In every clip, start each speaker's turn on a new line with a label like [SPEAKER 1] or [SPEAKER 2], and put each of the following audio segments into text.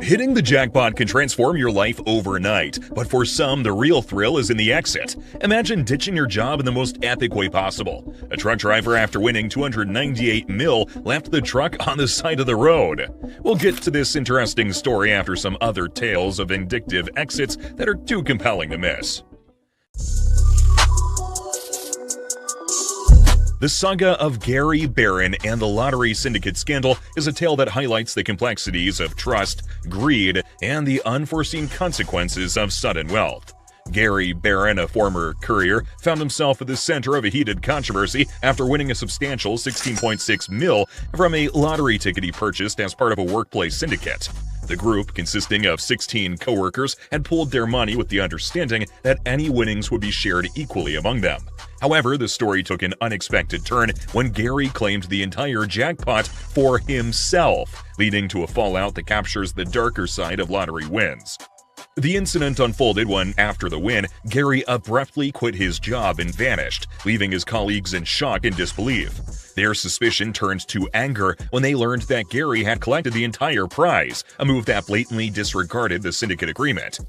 [SPEAKER 1] Hitting the jackpot can transform your life overnight, but for some, the real thrill is in the exit. Imagine ditching your job in the most epic way possible. A truck driver, after winning $298 million, left the truck on the side of the road. We'll get to this interesting story after some other tales of vindictive exits that are too compelling to miss. The saga of Gary Barron and the lottery syndicate scandal is a tale that highlights the complexities of trust, greed, and the unforeseen consequences of sudden wealth. Gary Barron, a former courier, found himself at the center of a heated controversy after winning a substantial $16.6 million from a lottery ticket he purchased as part of a workplace syndicate. The group, consisting of 16 co-workers, had pooled their money with the understanding that any winnings would be shared equally among them. However, the story took an unexpected turn when Gary claimed the entire jackpot for himself, leading to a fallout that captures the darker side of lottery wins. The incident unfolded when, after the win, Gary abruptly quit his job and vanished, leaving his colleagues in shock and disbelief. Their suspicion turned to anger when they learned that Gary had collected the entire prize, a move that blatantly disregarded the syndicate agreement.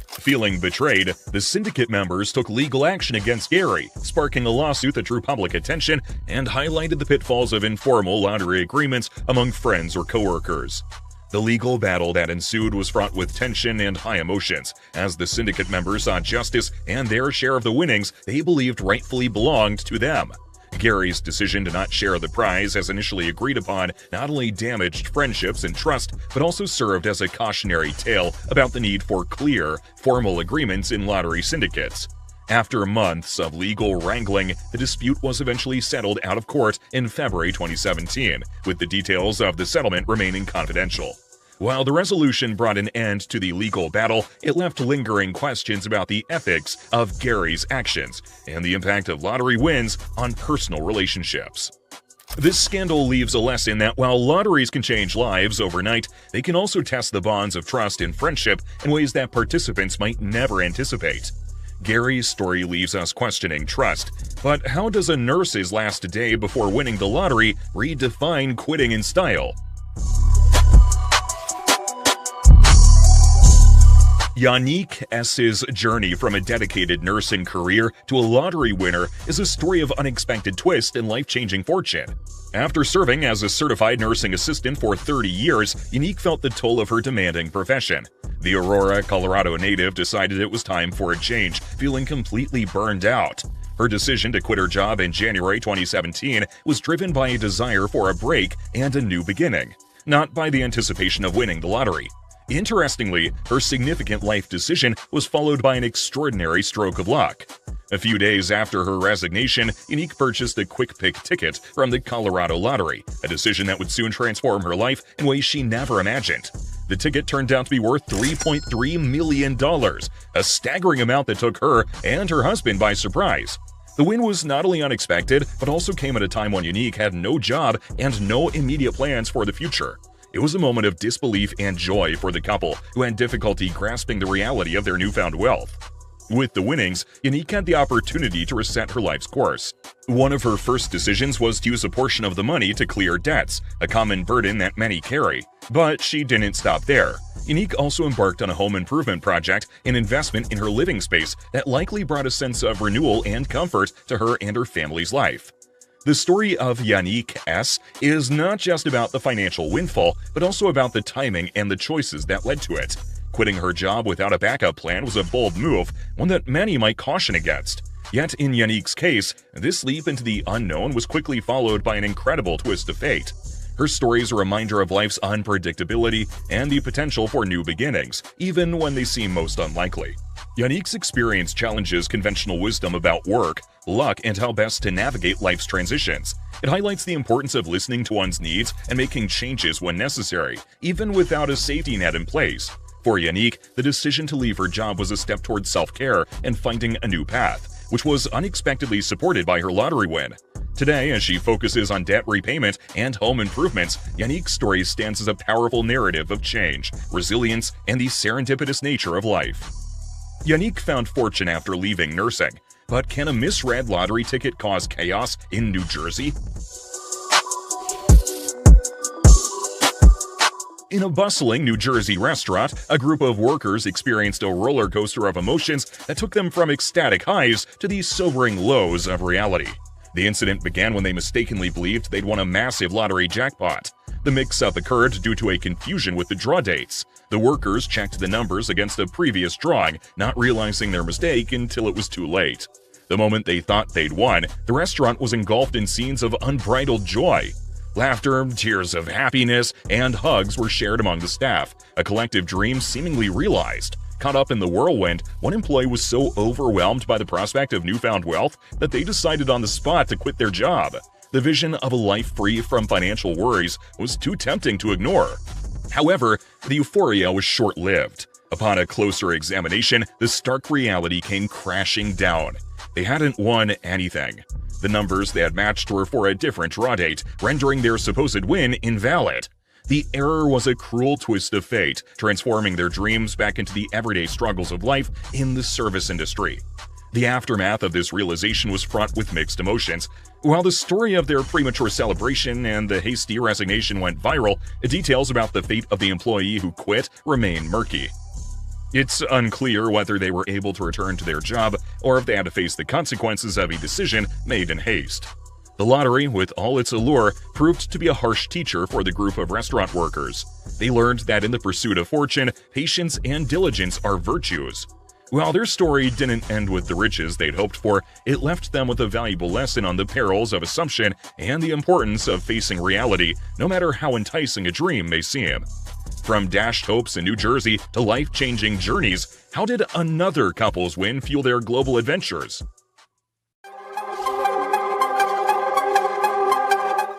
[SPEAKER 1] Feeling betrayed, the syndicate members took legal action against Gary, sparking a lawsuit that drew public attention and highlighted the pitfalls of informal lottery agreements among friends or coworkers. The legal battle that ensued was fraught with tension and high emotions, as the syndicate members sought justice and their share of the winnings they believed rightfully belonged to them. Gary's decision to not share the prize as initially agreed upon not only damaged friendships and trust, but also served as a cautionary tale about the need for clear, formal agreements in lottery syndicates. After months of legal wrangling, the dispute was eventually settled out of court in February 2017, with the details of the settlement remaining confidential. While the resolution brought an end to the legal battle, it left lingering questions about the ethics of Gary's actions and the impact of lottery wins on personal relationships. This scandal leaves a lesson that while lotteries can change lives overnight, they can also test the bonds of trust and friendship in ways that participants might never anticipate. Gary's story leaves us questioning trust, but how does a nurse's last day before winning the lottery redefine quitting in style? Yannick S's journey from a dedicated nursing career to a lottery winner is a story of unexpected twist and life-changing fortune. After serving as a certified nursing assistant for 30 years, Yannick felt the toll of her demanding profession. The Aurora, Colorado native decided it was time for a change, feeling completely burned out. Her decision to quit her job in January 2017 was driven by a desire for a break and a new beginning, not by the anticipation of winning the lottery. Interestingly, her significant life decision was followed by an extraordinary stroke of luck. A few days after her resignation, Yannick purchased a quick pick ticket from the Colorado Lottery, a decision that would soon transform her life in ways she never imagined. The ticket turned out to be worth $3.3 million, a staggering amount that took her and her husband by surprise. The win was not only unexpected, but also came at a time when Yannick had no job and no immediate plans for the future. It was a moment of disbelief and joy for the couple, who had difficulty grasping the reality of their newfound wealth. With the winnings, Yannick had the opportunity to reset her life's course. One of her first decisions was to use a portion of the money to clear debts, a common burden that many carry. But she didn't stop there. Yannick also embarked on a home improvement project, an investment in her living space that likely brought a sense of renewal and comfort to her and her family's life. The story of Yannick S. is not just about the financial windfall, but also about the timing and the choices that led to it. Quitting her job without a backup plan was a bold move, one that many might caution against. Yet in Yannick's case, this leap into the unknown was quickly followed by an incredible twist of fate. Her story is a reminder of life's unpredictability and the potential for new beginnings, even when they seem most unlikely. Yannick's experience challenges conventional wisdom about work, luck, and how best to navigate life's transitions. It highlights the importance of listening to one's needs and making changes when necessary, even without a safety net in place. For Yannick, the decision to leave her job was a step towards self-care and finding a new path, which was unexpectedly supported by her lottery win. Today, as she focuses on debt repayment and home improvements, Yannick's story stands as a powerful narrative of change, resilience, and the serendipitous nature of life. Yannick found fortune after leaving nursing, but can a misread lottery ticket cause chaos in New Jersey? In a bustling New Jersey restaurant, a group of workers experienced a roller coaster of emotions that took them from ecstatic highs to the sobering lows of reality. The incident began when they mistakenly believed they'd won a massive lottery jackpot. The mix-up occurred due to a confusion with the draw dates. The workers checked the numbers against a previous drawing, not realizing their mistake until it was too late. The moment they thought they'd won, the restaurant was engulfed in scenes of unbridled joy. Laughter, tears of happiness, and hugs were shared among the staff, a collective dream seemingly realized. Caught up in the whirlwind, one employee was so overwhelmed by the prospect of newfound wealth that they decided on the spot to quit their job. The vision of a life free from financial worries was too tempting to ignore. However, the euphoria was short-lived. Upon a closer examination, the stark reality came crashing down. They hadn't won anything. The numbers they had matched were for a different draw date, rendering their supposed win invalid. The error was a cruel twist of fate, transforming their dreams back into the everyday struggles of life in the service industry. The aftermath of this realization was fraught with mixed emotions. While the story of their premature celebration and the hasty resignation went viral, details about the fate of the employee who quit remain murky. It's unclear whether they were able to return to their job or if they had to face the consequences of a decision made in haste. The lottery, with all its allure, proved to be a harsh teacher for the group of restaurant workers. They learned that in the pursuit of fortune, patience and diligence are virtues. While their story didn't end with the riches they'd hoped for, it left them with a valuable lesson on the perils of assumption and the importance of facing reality, no matter how enticing a dream may seem. From dashed hopes in New Jersey to life-changing journeys, how did another couple's win fuel their global adventures?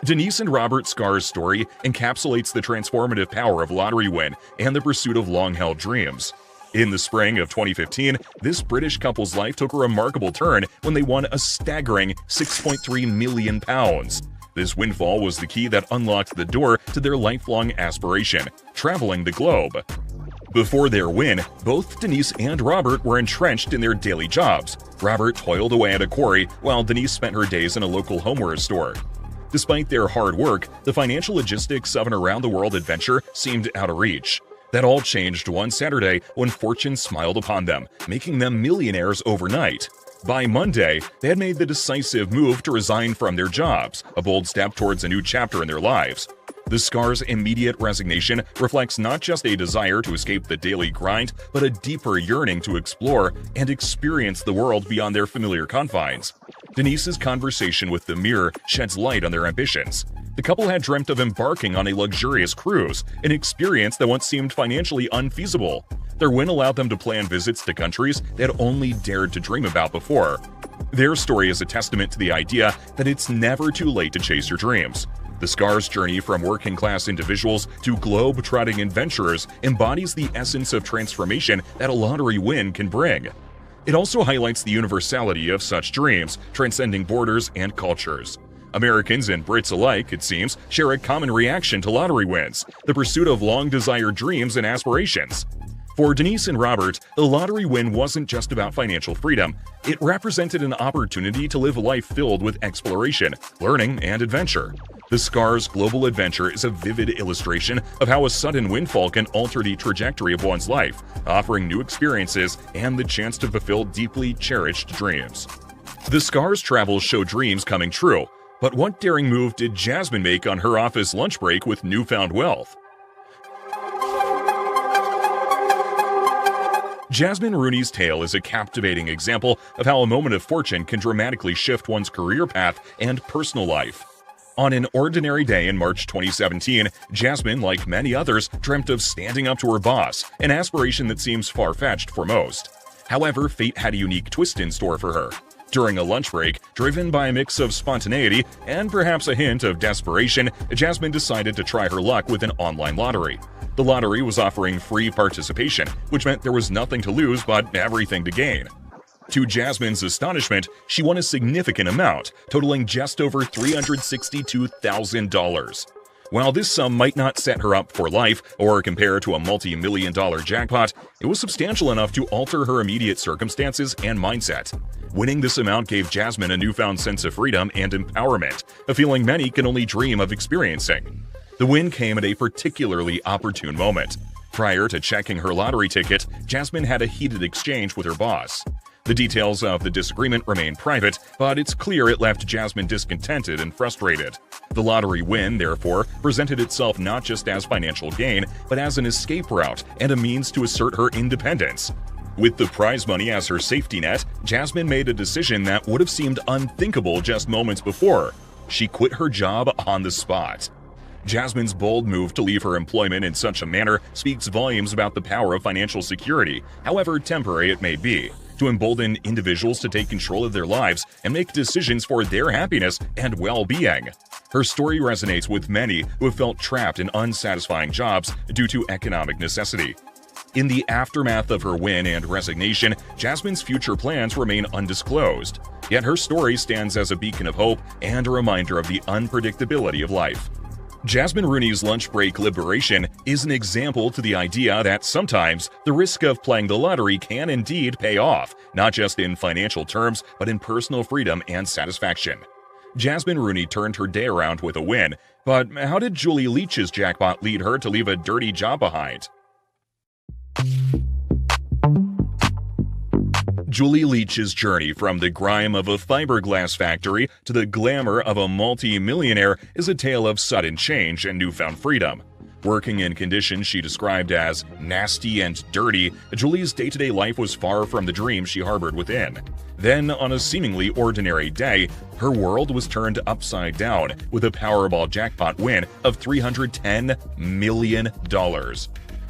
[SPEAKER 1] Denise and Robert Scar's story encapsulates the transformative power of lottery win and the pursuit of long-held dreams. In the spring of 2015, this British couple's life took a remarkable turn when they won a staggering £6.3 million. This windfall was the key that unlocked the door to their lifelong aspiration, traveling the globe. Before their win, both Denise and Robert were entrenched in their daily jobs. Robert toiled away at a quarry, while Denise spent her days in a local homeware store. Despite their hard work, the financial logistics of an around-the-world adventure seemed out of reach. That all changed one Saturday when fortune smiled upon them, making them millionaires overnight. By Monday, they had made the decisive move to resign from their jobs, a bold step towards a new chapter in their lives. The Scars' immediate resignation reflects not just a desire to escape the daily grind, but a deeper yearning to explore and experience the world beyond their familiar confines. Denise's conversation with the mirror sheds light on their ambitions. The couple had dreamt of embarking on a luxurious cruise, an experience that once seemed financially unfeasible. Their win allowed them to plan visits to countries they had only dared to dream about before. Their story is a testament to the idea that it's never too late to chase your dreams. The Scars' journey from working-class individuals to globe-trotting adventurers embodies the essence of transformation that a lottery win can bring. It also highlights the universality of such dreams, transcending borders and cultures. Americans and Brits alike, it seems, share a common reaction to lottery wins, the pursuit of long-desired dreams and aspirations. For Denise and Robert, the lottery win wasn't just about financial freedom. It represented an opportunity to live a life filled with exploration, learning, and adventure. The Scars' global adventure is a vivid illustration of how a sudden windfall can alter the trajectory of one's life, offering new experiences and the chance to fulfill deeply cherished dreams. The Scars' travels show dreams coming true, but what daring move did Jasmine make on her office lunch break with newfound wealth? Jasmine Rooney's tale is a captivating example of how a moment of fortune can dramatically shift one's career path and personal life. On an ordinary day in March 2017, Jasmine, like many others, dreamt of standing up to her boss, an aspiration that seems far-fetched for most. However, fate had a unique twist in store for her. During a lunch break, driven by a mix of spontaneity and perhaps a hint of desperation, Jasmine decided to try her luck with an online lottery. The lottery was offering free participation, which meant there was nothing to lose but everything to gain. To Jasmine's astonishment, she won a significant amount, totaling just over $362,000. While this sum might not set her up for life or compare to a multi-million-dollar jackpot, it was substantial enough to alter her immediate circumstances and mindset. Winning this amount gave Jasmine a newfound sense of freedom and empowerment, a feeling many can only dream of experiencing. The win came at a particularly opportune moment. Prior to checking her lottery ticket, Jasmine had a heated exchange with her boss. The details of the disagreement remain private, but it's clear it left Jasmine discontented and frustrated. The lottery win, therefore, presented itself not just as financial gain, but as an escape route and a means to assert her independence. With the prize money as her safety net, Jasmine made a decision that would have seemed unthinkable just moments before. She quit her job on the spot. Jasmine's bold move to leave her employment in such a manner speaks volumes about the power of financial security, however temporary it may be, to embolden individuals to take control of their lives and make decisions for their happiness and well-being. Her story resonates with many who have felt trapped in unsatisfying jobs due to economic necessity. In the aftermath of her win and resignation, Jasmine's future plans remain undisclosed, yet her story stands as a beacon of hope and a reminder of the unpredictability of life. Jasmine Rooney's lunch break liberation is an example to the idea that sometimes the risk of playing the lottery can indeed pay off, not just in financial terms, but in personal freedom and satisfaction. Jasmine Rooney turned her day around with a win, but how did Julie Leach's jackpot lead her to leave a dirty job behind? Julie Leach's journey from the grime of a fiberglass factory to the glamour of a multi-millionaire is a tale of sudden change and newfound freedom. Working in conditions she described as nasty and dirty, Julie's day-to-day life was far from the dream she harbored within. Then, on a seemingly ordinary day, her world was turned upside down with a Powerball jackpot win of $310 million.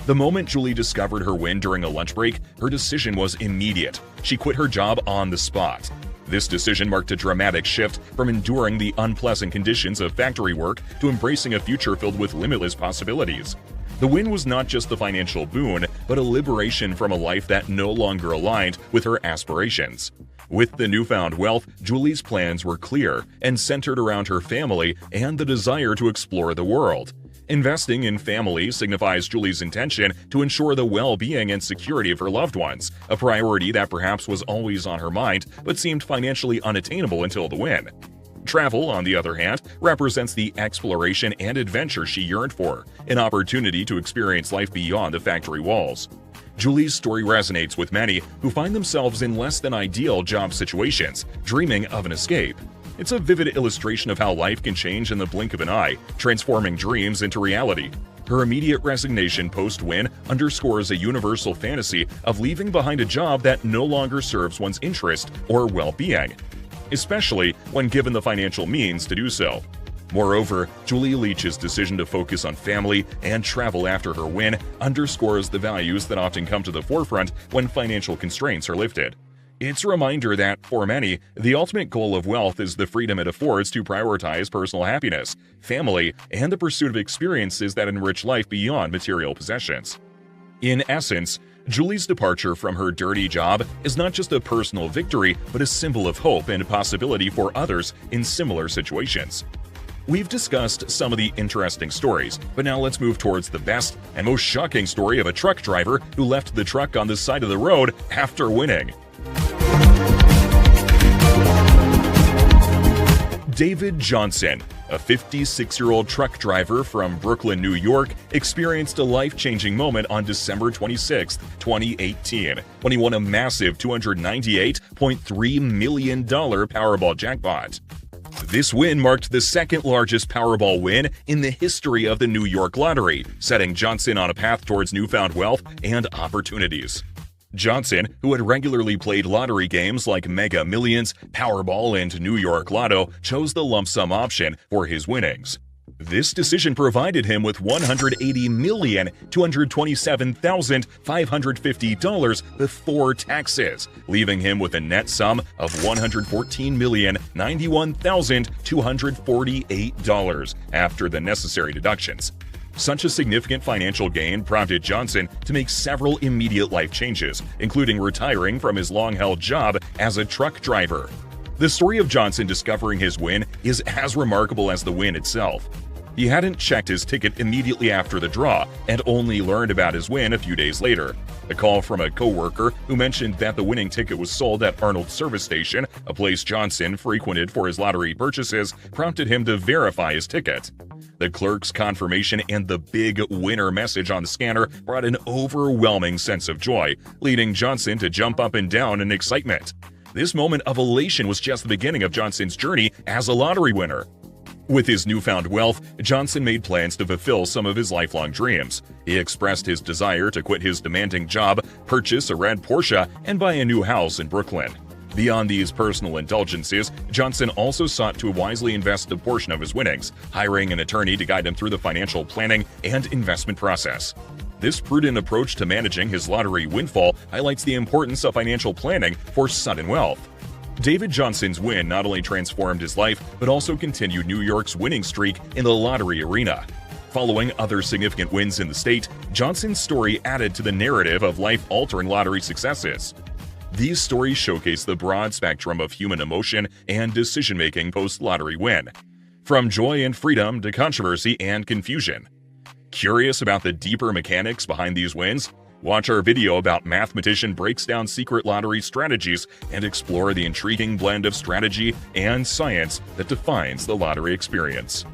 [SPEAKER 1] The moment Julie discovered her win during a lunch break, her decision was immediate. She quit her job on the spot. This decision marked a dramatic shift from enduring the unpleasant conditions of factory work to embracing a future filled with limitless possibilities. The win was not just a financial boon, but a liberation from a life that no longer aligned with her aspirations. With the newfound wealth, Julie's plans were clear and centered around her family and the desire to explore the world. Investing in family signifies Julie's intention to ensure the well-being and security of her loved ones, a priority that perhaps was always on her mind but seemed financially unattainable until the win. Travel, on the other hand, represents the exploration and adventure she yearned for, an opportunity to experience life beyond the factory walls. Julie's story resonates with many who find themselves in less than ideal job situations, dreaming of an escape. It's a vivid illustration of how life can change in the blink of an eye, transforming dreams into reality. Her immediate resignation post-win underscores a universal fantasy of leaving behind a job that no longer serves one's interest or well-being, especially when given the financial means to do so. Moreover, Julie Leach's decision to focus on family and travel after her win underscores the values that often come to the forefront when financial constraints are lifted. It's a reminder that, for many, the ultimate goal of wealth is the freedom it affords to prioritize personal happiness, family, and the pursuit of experiences that enrich life beyond material possessions. In essence, Julie's departure from her dirty job is not just a personal victory, but a symbol of hope and possibility for others in similar situations. We've discussed some of the interesting stories, but now let's move towards the best and most shocking story of a truck driver who left the truck on the side of the road after winning. David Johnson, a 56-year-old truck driver from Brooklyn, New York, experienced a life-changing moment on December 26, 2018, when he won a massive $298.3 million Powerball jackpot. This win marked the second-largest Powerball win in the history of the New York lottery, setting Johnson on a path towards newfound wealth and opportunities. Johnson, who had regularly played lottery games like Mega Millions, Powerball, and New York Lotto, chose the lump sum option for his winnings. This decision provided him with $180,227,550 before taxes, leaving him with a net sum of $114,091,248 after the necessary deductions. Such a significant financial gain prompted Johnson to make several immediate life changes, including retiring from his long-held job as a truck driver. The story of Johnson discovering his win is as remarkable as the win itself. He hadn't checked his ticket immediately after the draw and only learned about his win a few days later. A call from a coworker who mentioned that the winning ticket was sold at Arnold's service station, a place Johnson frequented for his lottery purchases, prompted him to verify his ticket. The clerk's confirmation and the big winner message on the scanner brought an overwhelming sense of joy, leading Johnson to jump up and down in excitement. This moment of elation was just the beginning of Johnson's journey as a lottery winner. With his newfound wealth, Johnson made plans to fulfill some of his lifelong dreams. He expressed his desire to quit his demanding job, purchase a red Porsche, and buy a new house in Brooklyn. Beyond these personal indulgences, Johnson also sought to wisely invest a portion of his winnings, hiring an attorney to guide him through the financial planning and investment process. This prudent approach to managing his lottery windfall highlights the importance of financial planning for sudden wealth. David Johnson's win not only transformed his life, but also continued New York's winning streak in the lottery arena. Following other significant wins in the state, Johnson's story added to the narrative of life-altering lottery successes. These stories showcase the broad spectrum of human emotion and decision-making post-lottery win, from joy and freedom to controversy and confusion. Curious about the deeper mechanics behind these wins? Watch our video about mathematician breaks down secret lottery strategies and explore the intriguing blend of strategy and science that defines the lottery experience.